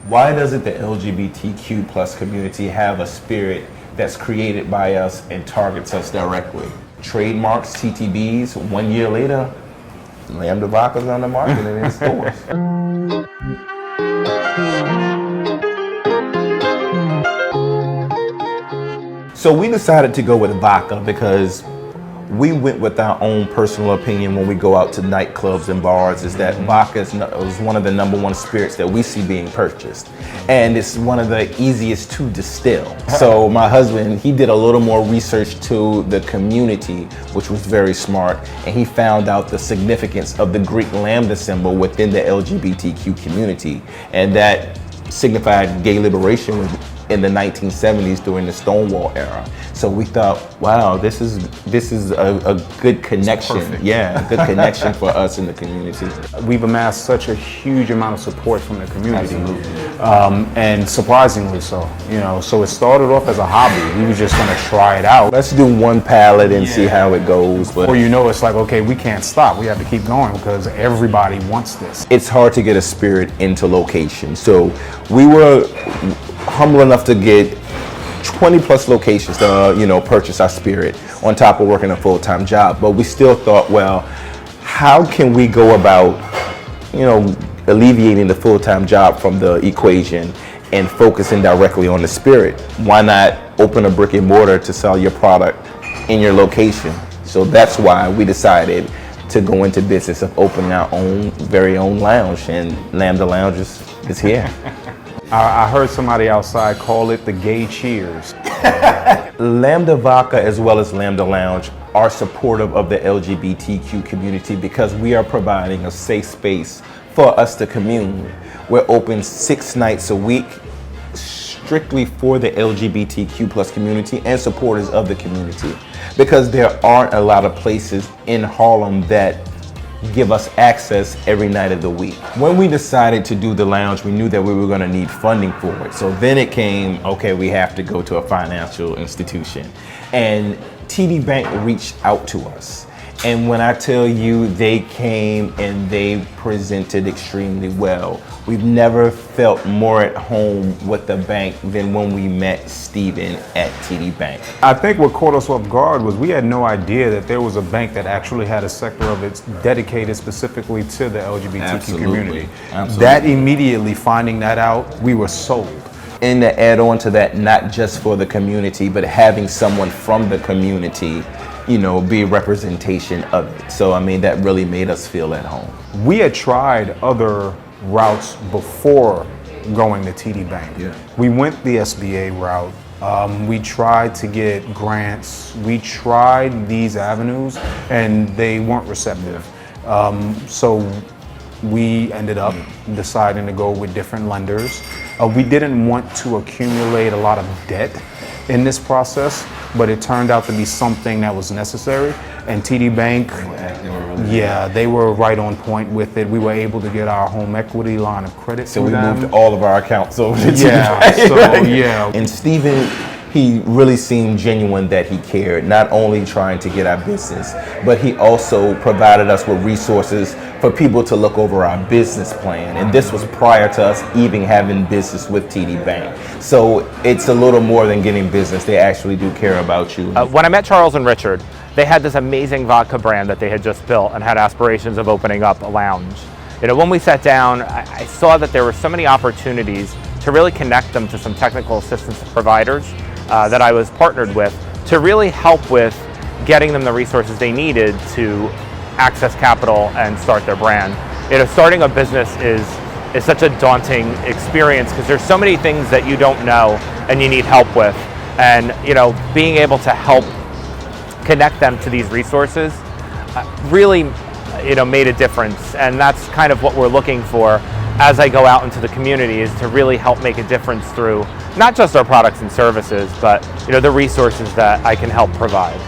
Why doesn't the LGBTQ plus community have a spirit that's created by us and targets us directly? Trademarks, TTBs, 1 year later, Lamda vodka's on the market and in stores. So we decided to go with vodka because we went with our own personal opinion when we go out to nightclubs and bars, is that vodka is one of the #1 spirits that we see being purchased. And it's one of the easiest to distill. So my husband, he did a little more research to the community, which was very smart. And he found out the significance of the Greek lambda symbol within the LGBTQ community. And that signified gay liberation in the 1970s during the Stonewall era. So we thought, wow, this is a good connection. Yeah, a good connection for us in the community. We've amassed such a huge amount of support from the community. Absolutely. And surprisingly so, so it started off as a hobby. We were just gonna try it out. Let's do one pallet and see how it goes. But or it's like, okay, we can't stop. We have to keep going because everybody wants this. It's hard to get a spirit into location. So we were humble enough to get 20 plus locations to purchase our spirit on top of working a full-time job. But we still thought, well, how can we go about alleviating the full-time job from the equation and focusing directly on the spirit? Why not open a brick and mortar to sell your product in your location? So that's why we decided to go into business of opening our very own lounge, and Lamda Lounge is here. I heard somebody outside call it the gay cheers. Lamda Vodka as well as Lamda Lounge are supportive of the LGBTQ community because we are providing a safe space for us to commune. We're open 6 nights a week strictly for the LGBTQ plus community and supporters of the community, because there aren't a lot of places in Harlem that give us access every night of the week. When we decided to do the lounge, we knew that we were going to need funding for it. So then it came, okay, we have to go to a financial institution. And TD Bank reached out to us. And when I tell you, they came and they presented extremely well. We've never felt more at home with the bank than when we met Steven at TD Bank. I think what caught us off guard was we had no idea that there was a bank that actually had a sector of it dedicated specifically to the LGBTQ community. Absolutely. That immediately, finding that out, we were sold. And to add on to that, not just for the community, but having someone from the community be a representation of it. So, that really made us feel at home. We had tried other routes before going to TD Bank. Yeah. We went the SBA route. We tried to get grants. We tried these avenues and they weren't receptive. So we ended up deciding to go with different lenders. We didn't want to accumulate a lot of debt in this process, but it turned out to be something that was necessary. And TD Bank, they were right on point with it. We were able to get our home equity line of credit. So we moved all of our accounts over to TD Bank. And Steven, he really seemed genuine that he cared, not only trying to get our business, but he also provided us with resources for people to look over our business plan. And this was prior to us even having business with TD Bank. So it's a little more than getting business. They actually do care about you. When I met Charles and Richard, they had this amazing vodka brand that they had just built and had aspirations of opening up a lounge. When we sat down, I saw that there were so many opportunities to really connect them to some technical assistance providers that I was partnered with to really help with getting them the resources they needed to access capital and start their brand. Starting a business is such a daunting experience because there's so many things that you don't know and you need help with. And being able to help connect them to these resources really made a difference. And that's kind of what we're looking for as I go out into the community, is to really help make a difference through not just our products and services, but the resources that I can help provide.